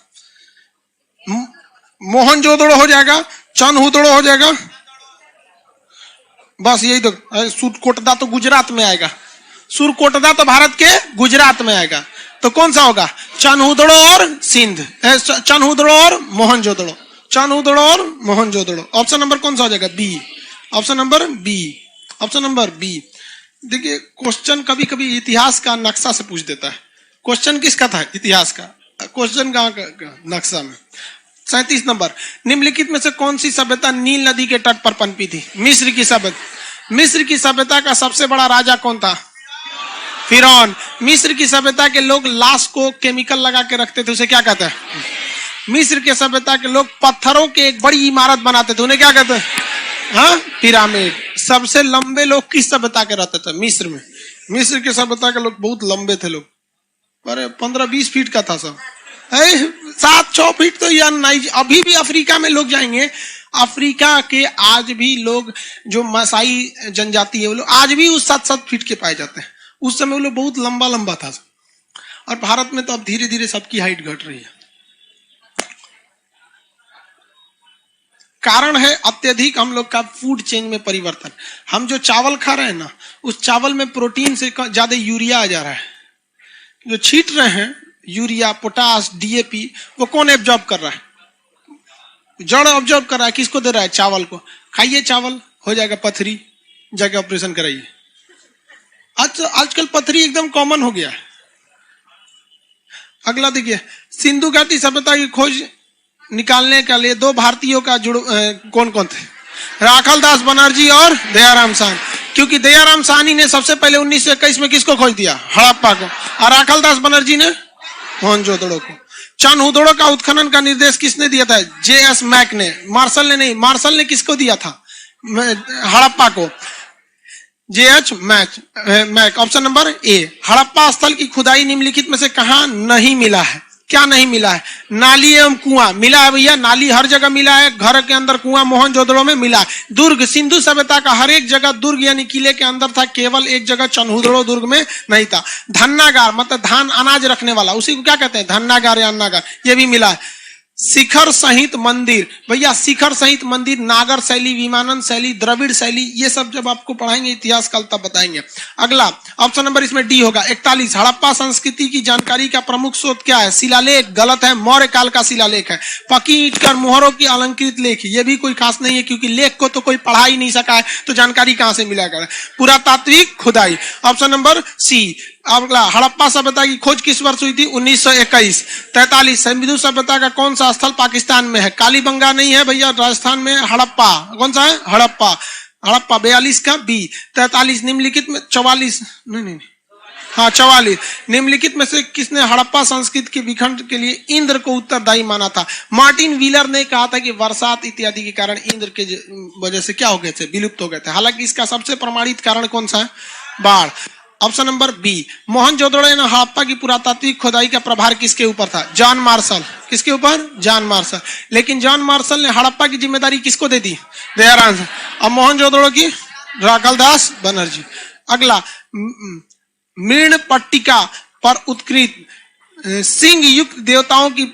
मोहनजोदड़ो हो जाएगा, चनहुदड़ो हो जाएगा, बस यही तो। सुरकोटदा तो गुजरात में आएगा, सुरकोटदा तो भारत के गुजरात में आएगा। तो कौन सा होगा? चनहुदड़ो और सिंध, चनहुदड़ो और मोहनजोदड़ो, चनहुदड़ो और मोहनजोदड़ो। ऑप्शन नंबर कौन सा हो जाएगा? B. Option number B, option number B. देखिए क्वेश्चन कभी कभी इतिहास का नक्शा से पूछ देता है। क्वेश्चन किसका था? इतिहास का। क्वेश्चन कहाँ का? नक्शा में। 37 नंबर, निम्नलिखित में से कौन सी सभ्यता नील नदी के तट पर पनपी थी? मिस्र की सभ्यता। मिस्र की सभ्यता का सबसे बड़ा राजा कौन था? फिरौन। मिस्र की सभ्यता के लोग लाश को केमिकल लगा के रखते थे, उसे क्या कहते हैं? मिस्र के सभ्यता के लोग पत्थरों के एक बड़ी इमारत बनाते थे, उन्हें क्या कहते हैं? हाँ, पिरामिड। सबसे लंबे लोग किस सभ्यता के रहते थे? मिस्र में। मिस्र के सभ्यता के लोग बहुत लंबे थे लोग, अरे 15-20 फीट का था सब। 7-6 फीट तो या नहीं। अभी भी अफ्रीका में लोग जाएंगे, अफ्रीका के आज भी लोग जो मसाई जनजाति है वो लोग आज भी उस 7-7 फीट के पाए जाते हैं। उस समय वो लोग बहुत लंबा लंबा था। और भारत में तो अब धीरे धीरे सबकी हाइट घट रही है। कारण है अत्यधिक हम लोग का फूड चेंज में परिवर्तन। हम जो चावल खा रहे हैं ना, उस चावल में प्रोटीन से ज्यादा यूरिया आ जा रहा है। जो छीट रहे हैं यूरिया, पोटास, DAP, वो कौन एब्जॉर्ब कर रहा है? जड़ ऑब्जर्व कर रहा है। किसको दे रहा है? चावल को। खाइए चावल, हो जाएगा पथरी, जाके ऑपरेशन कराइए। आजकल पथरी एकदम कॉमन हो गया है। अगला देखिए, सिंधु घाटी सभ्यता की खोज निकालने के लिए 2 भारतीयों का कौन कौन थे? राखल दास बनर्जी और दयाराम सांग। क्योंकि दयाराम साहनी ने सबसे पहले 1921 में किसको खोज दिया? हड़प्पा को। और राखालदास बनर्जी ने मोहनजोदड़ो को। चनहुदड़ो का उत्खनन का निर्देश किसने दिया था? J.S. मैक ने। मार्शल ने नहीं। मार्शल ने किसको दिया था? हड़प्पा को। J.H. Mac. Option number A. Harappa स्थल की खुदाई निम्नलिखित में से कहां नहीं मिला है? क्या नहीं मिला है? नाली एवं कुआं मिला है भैया। नाली हर जगह मिला है, घर के अंदर कुआं मोहनजोदड़ो में मिला है। दुर्ग, सिंधु सभ्यता का हर एक जगह दुर्ग यानी किले के अंदर था, केवल एक जगह चनहुदड़ो दुर्ग में नहीं था। धन्नागार मतलब धान अनाज रखने वाला, उसी को क्या कहते हैं? धन्नागार या अन्नागार, ये भी मिला है। शिखर सहित मंदिर, भैया शिखर सहित मंदिर नागर शैली, विमानन शैली, द्रविड़ शैली, ये सब जब आपको पढ़ाएंगे इतिहास काल तब बताएंगे। अगला ऑप्शन नंबर इसमें डी होगा। 41 हड़प्पा संस्कृति की जानकारी का प्रमुख स्रोत क्या है? शिलालेख, गलत है, मौर्य काल का शिलालेख है। पकी ईंट कर मोहरों की अलंकृत लेख, ये भी कोई खास नहीं है क्योंकि लेख को तो कोई पढ़ा ही नहीं सका है, तो जानकारी कहां से मिला कर? पुरातात्विक खुदाई। Option number C. अगला हड़प्पा सभ्यता की खोज किस वर्ष हुई थी? 1921। 43 सिंधु सभ्यता का कौन सा स्थल पाकिस्तान में है? कालीबंगा नहीं है भैया, राजस्थान में हड़प्पा। कौन सा है? हड़प्पा। 42 का बी। 43 निम्नलिखित में 44 नहीं हाँ 44 निम्नलिखित में से किसने हड़प्पा संस्कृति के विखंड के लिए इंद्र को उत्तरदायी माना था? मार्टिन व्हीलर ने कहा था कि बरसात इत्यादि के कारण इंद्र के वजह से क्या हो गए थे? विलुप्त हो गए थे। हालांकि इसका सबसे प्रमाणित कारण कौन सा है? बाढ़। Option number B. मोहनजोदड़ो एवं हड़प्पा की पुरातात्विक खुदाई का प्रभार किसके ऊपर था? John Marshall. किसके ऊपर? John Marshall. लेकिन जॉन मार्शल ने हड़प्पा की जिम्मेदारी किसको दे दी? दयाराम। अब मोहनजोदड़ो की राखालदास बनर्जी। अगला मृण पट्टिका पर उत्कृत सिंह युक्त देवताओं की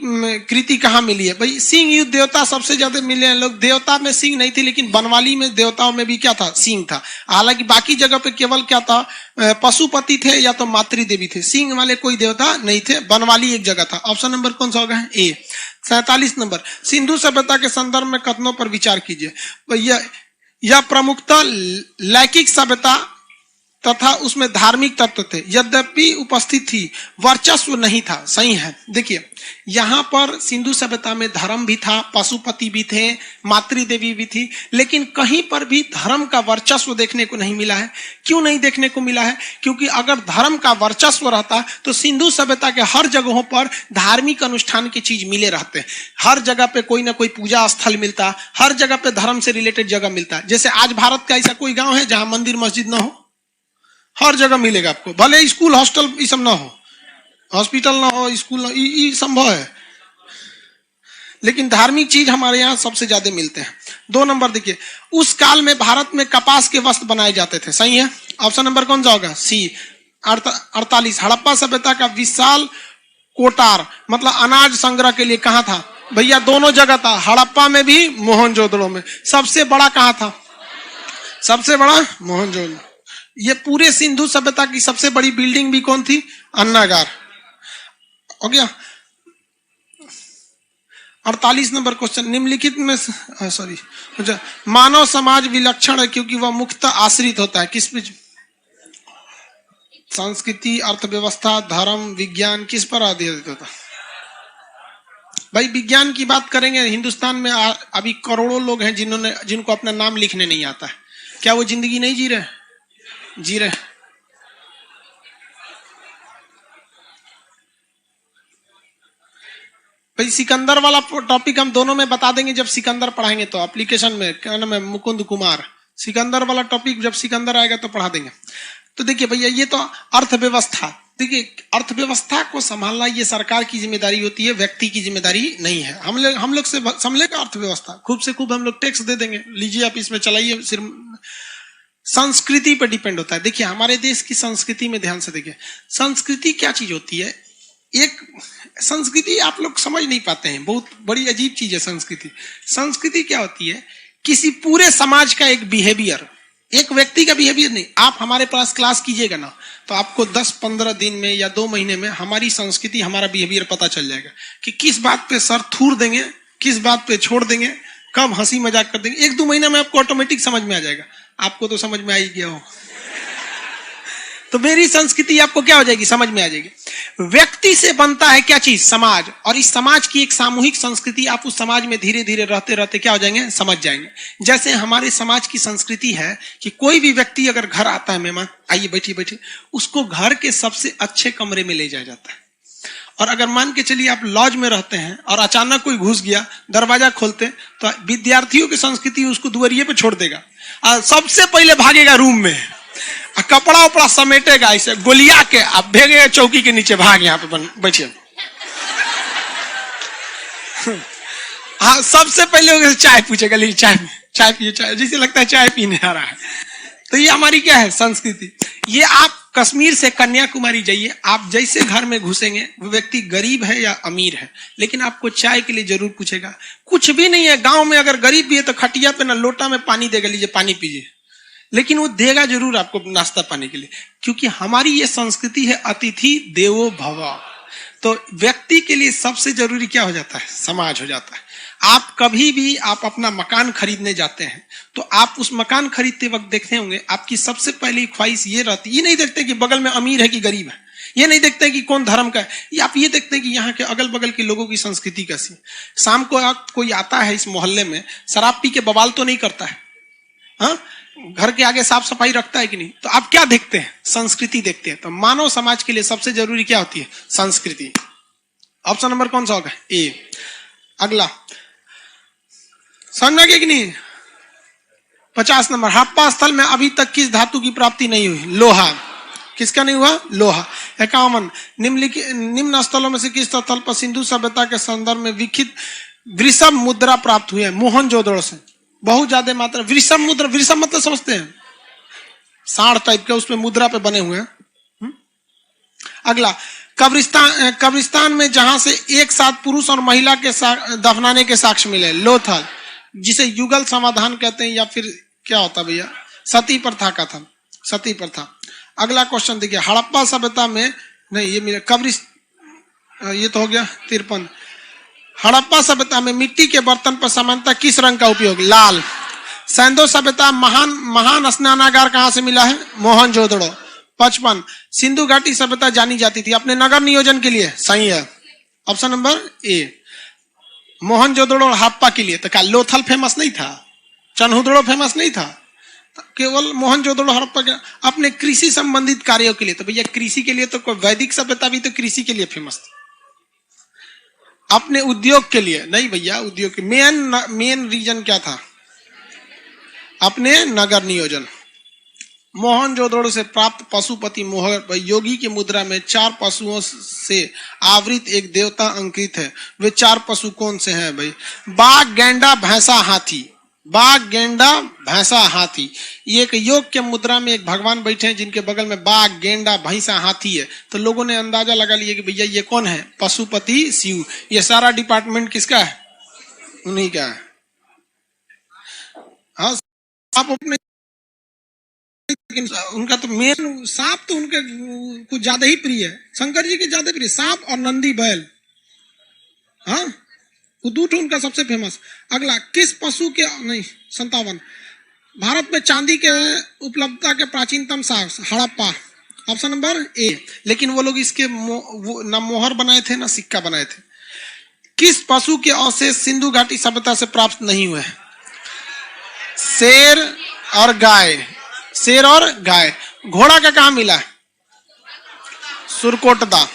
कृति कहां मिली है? भाई सिंह युक्त देवता सबसे ज्यादा मिले हैं लोग। देवता में सिंह नहीं थी, लेकिन बनवाली में देवताओं में भी क्या था? सिंह था। हालांकि बाकी जगह पे केवल क्या था? पशुपति थे या तो मातृदेवी थे, सिंह वाले कोई देवता नहीं थे। बनवाली एक जगह था। ऑप्शन नंबर कौन सा होगा? ए। 47 नंबर सिंधु सभ्यता के संदर्भ में कथनों पर विचार कीजिए। भैया यह प्रमुखता लैकिक सभ्यता तथा उसमें धार्मिक तत्व थे, यद्यपि उपस्थित थी, वर्चस्व नहीं था। सही है। देखिए यहां पर सिंधु सभ्यता में धर्म भी था, पशुपति भी थे, मातृदेवी भी थी, लेकिन कहीं पर भी धर्म का वर्चस्व देखने को नहीं मिला है। क्यों नहीं देखने को मिला है? क्योंकि अगर धर्म का वर्चस्व रहता तो सिंधु सभ्यता के हर जगहों पर धार्मिक अनुष्ठान की चीज मिले रहते। हर जगह पे कोई ना कोई पूजा स्थल मिलता, हर जगह पे धर्म से रिलेटेड जगह मिलता। जैसे आज भारत का ऐसा कोई गांव है जहां मंदिर मस्जिद ना हो? हर जगह मिलेगा आपको, भले स्कूल हॉस्टल ये सब ना हो, हॉस्पिटल ना हो, स्कूल ना, ये संभव है, लेकिन धार्मिक चीज हमारे यहाँ सबसे ज्यादा मिलते हैं। 2 नंबर देखिए, उस काल में भारत में कपास के वस्त्र बनाए जाते थे। सही है। ऑप्शन नंबर कौन सा होगा? सी। 48 हड़प्पा सभ्यता का विशाल कोटार मतलब अनाज संग्रह के लिए कहां था? भैया दोनों जगह था, हड़प्पा में भी, मोहनजोदड़ो में। सबसे बड़ा कहां था? सबसे बड़ा मोहनजोदड़ो। ये पूरे सिंधु सभ्यता की सबसे बड़ी बिल्डिंग भी कौन थी? अन्नागार। हो गया। 48 नंबर क्वेश्चन निम्नलिखित में सॉरी मानव समाज विलक्षण है क्योंकि वह मुख्यतः आश्रित होता है किस पे? संस्कृति, अर्थव्यवस्था, धर्म, विज्ञान, किस पर आधारित होता? भाई विज्ञान की बात करेंगे, हिंदुस्तान में अभी करोड़ों लोग हैं जिनको अपना नाम लिखने नहीं आता है। क्या वो जिंदगी नहीं जी रहे? जी रहे। भाई सिकंदर वाला टॉपिक हम दोनों में बता देंगे जब सिकंदर पढ़ाएंगे, तो एप्लीकेशन में क्या नाम है? मुकुंद कुमार। सिकंदर वाला टॉपिक जब सिकंदर आएगा तो पढ़ा देंगे। तो देखिए भैया ये तो अर्थव्यवस्था, देखिए अर्थव्यवस्था को संभालना ये सरकार की जिम्मेदारी होती है, व्यक्ति की जिम्मेदारी नहीं है। हम लोग से संभलेगा अर्थव्यवस्था, खूब से खूब हम लोग टैक्स दे देंगे, लीजिए आप इसमें चलाइए। सिर्फ संस्कृति पर डिपेंड होता है। देखिए हमारे देश की संस्कृति में ध्यान से देखिए, संस्कृति क्या चीज होती है? एक संस्कृति आप लोग समझ नहीं पाते हैं, बहुत बड़ी अजीब चीज है संस्कृति। संस्कृति क्या होती है? किसी पूरे समाज का एक बिहेवियर, एक व्यक्ति का बिहेवियर नहीं। आप हमारे पास क्लास कीजिएगा ना, तो आपको 10-15 दिन में या 2 महीने में हमारी संस्कृति, हमारा बिहेवियर पता चल जाएगा कि किस बात पे सर थूर देंगे, किस बात पे छोड़ देंगे, कब हंसी मजाक कर देंगे। 1-2 महीना में आपको ऑटोमेटिक समझ में आ जाएगा। आपको तो समझ में आ ही गया हो तो मेरी संस्कृति आपको क्या हो जाएगी? समझ में आ जाएगी। व्यक्ति से बनता है क्या चीज? समाज। और इस समाज की एक सामूहिक संस्कृति, आप उस समाज में धीरे धीरे रहते रहते क्या हो जाएंगे? समझ जाएंगे। जैसे हमारे समाज की संस्कृति है कि कोई भी व्यक्ति अगर घर आता है, मेहमान आइए बैठिए बैठिए, उसको घर के सबसे अच्छे कमरे में ले जाया जाता है। और अगर मान के चलिए आप लॉज में रहते हैं और अचानक कोई घुस गया, दरवाजा खोलते तो विद्यार्थियों की संस्कृति उसको दुआरिये पे छोड़ देगा और सबसे पहले भागेगा रूम में, कपड़ा उपड़ा समेटेगा, ऐसे गोलिया के आप भेगेगा चौकी के नीचे, भाग यहाँ पे बैठिए। हाँ, सबसे पहले चाय पूछेगा, लीजिए चाय पिए, चाय जैसे लगता है चाय पीने आ रहा है। तो ये हमारी क्या है? संस्कृति। ये आप कश्मीर से कन्याकुमारी जाइए, आप जैसे घर में घुसेंगे, वो व्यक्ति गरीब है या अमीर है, लेकिन आपको चाय के लिए जरूर पूछेगा। कुछ भी नहीं है गांव में, अगर गरीब भी है तो खटिया पे ना लोटा में पानी देगा, लीजिए पानी पीजिए, लेकिन वो देगा जरूर आपको नाश्ता पानी के लिए, क्योंकि हमारी ये संस्कृति है अतिथि देवो भव। तो व्यक्ति के लिए सबसे जरूरी क्या हो जाता है? समाज हो जाता है। आप कभी भी आप अपना मकान खरीदने जाते हैं तो आप उस मकान खरीदते वक्त देखते होंगे, आपकी सबसे पहली ख्वाहिश ये रहती, ये नहीं देखते कि बगल में अमीर है कि गरीब है, ये नहीं देखते कि कौन धर्म का है, आप ये देखते हैं कि यहाँ के अगल बगल के लोगों की संस्कृति कैसी है। शाम को आप कोई आता है इस मोहल्ले में, शराब पी के बवाल तो नहीं करता है, हाँ, घर के आगे साफ सफाई रखता है कि नहीं? तो आप क्या देखते हैं? संस्कृति देखते हैं। तो मानव समाज के लिए सबसे जरूरी क्या होती है? संस्कृति। ऑप्शन नंबर कौन सा होगा? ए। अगला समझ गए कि नहीं? 50 नंबर, हड़प्पा स्थल में अभी तक किस धातु की प्राप्ति नहीं हुई? लोहा। किसका नहीं हुआ? लोहा। 51, निम्न स्थलों में से किस स्थल पर सिंधु सभ्यता के संदर्भ में विकसित वृषभ मुद्रा प्राप्त हुई है? मोहनजोदड़ो से बहुत ज्यादा मात्रा। वृषभ मुद्रा, वृषभ मतलब समझते हैं? साढ़ टाइप के, उसमें मुद्रा पे बने हुए हैं। अगला, कब्रिस्तान में जहां से एक साथ पुरुष और महिला के दफनाने के साक्ष्य मिले, लोथल, जिसे युगल समाधान कहते हैं, या फिर क्या होता भैया? सती प्रथा का था, सती प्रथा। अगला क्वेश्चन देखिए, हड़प्पा सभ्यता में नहीं, ये मिले ये तो हो गया 53। हड़प्पा सभ्यता में मिट्टी के बर्तन पर सामान्यतः किस रंग का उपयोग? लाल। सैंधो सभ्यता महान स्नानागार कहां से मिला है? मोहनजोदड़ो। 55, सिंधु घाटी सभ्यता जानी जाती थी अपने नगर नियोजन के लिए, सही है, ऑप्शन नंबर ए। मोहनजोदड़ो और हड़प्पा के लिए। तो क्या लोथल फेमस नहीं था? चन्हुदड़ो फेमस नहीं था? केवल मोहनजोदड़ो हड़प्पा के अपने कृषि संबंधित कार्यों के लिए। तो भैया कृषि के लिए तो वैदिक सभ्यता भी तो कृषि के लिए फेमस थी। अपने उद्योग के लिए नहीं भैया, उद्योग के मेन रीजन क्या था? अपने नगर नियोजन। मोहनजोदड़ो से प्राप्त पशुपति मोहर योगी की मुद्रा में 4 पशुओं से आवृत एक देवता अंकित है। वे 4 पशु कौन से हैं भाई? बाघ, गेंडा, भैंसा, हाथी। बाघ, गेंडा, भैंसा, हाथी। ये एक योग के मुद्रा में एक भगवान बैठे हैं जिनके बगल में बाघ, गेंडा, भैंसा, हाथी है। तो लोगों ने अंदाजा लगा लिया कि भैया ये कौन है? पशुपति शिव। ये सारा डिपार्टमेंट किसका है? उन्हीं का है। हाँ, आप अपने उनका तो मेन सांप तो उनके कुछ ज्यादा ही प्रिय है, शंकर जी के ज्यादा प्रिय, सांप और नंदी बैल। हाँ, उदूठ उनका सबसे फेमस। अगला, किस पशु के नहीं 57, भारत में चांदी के उपलब्धता के प्राचीनतम साक्ष? हड़प्पा, ऑप्शन नंबर ए। लेकिन वो लोग इसके ना मोहर बनाए थे ना सिक्का बनाए थे। किस पशु के अवशेष सिंधु घाटी सभ्यता से प्राप्त नहीं हुए? शेर और गाय। शेर और गाय। घोड़ा का कहां मिला? सुरकोटदा।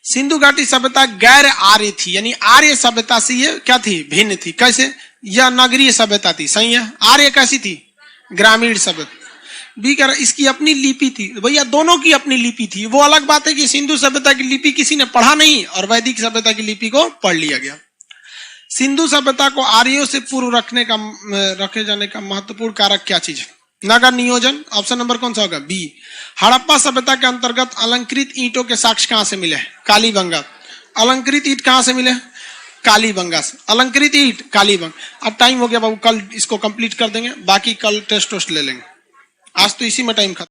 सिंधु घाटी सभ्यता गैर आर्य थी, यानी आर्य सभ्यता से ये क्या थी? भिन्न थी। कैसे? यह नगरीय सभ्यता थी, सही है। आर्य कैसी थी? ग्रामीण सभ्यता। बी कह रहा इसकी अपनी लिपि थी। भैया दोनों की अपनी लिपि थी। वो अलग बात है कि सिंधु सभ्यता की लिपि किसी ने पढ़ा नहीं और वैदिक सभ्यता की लिपि को पढ़ लिया गया। सिंधु सभ्यता को आर्यों से पूर्व रखे जाने का महत्वपूर्ण कारक क्या चीज है? नगर नियोजन। ऑप्शन नंबर कौन सा होगा? बी। हड़प्पा सभ्यता के अंतर्गत अलंकृत ईंटों के साक्ष्य कहां से मिले? कालीबंगा। अलंकृत ईंट कहां से मिले? कालीबंगा से। अलंकृत ईंट कालीबंग। अब टाइम हो गया बाबू, कल इसको कंप्लीट कर देंगे, बाकी कल टेस्ट ले लेंगे। आज तो इसी में टाइम खत्म।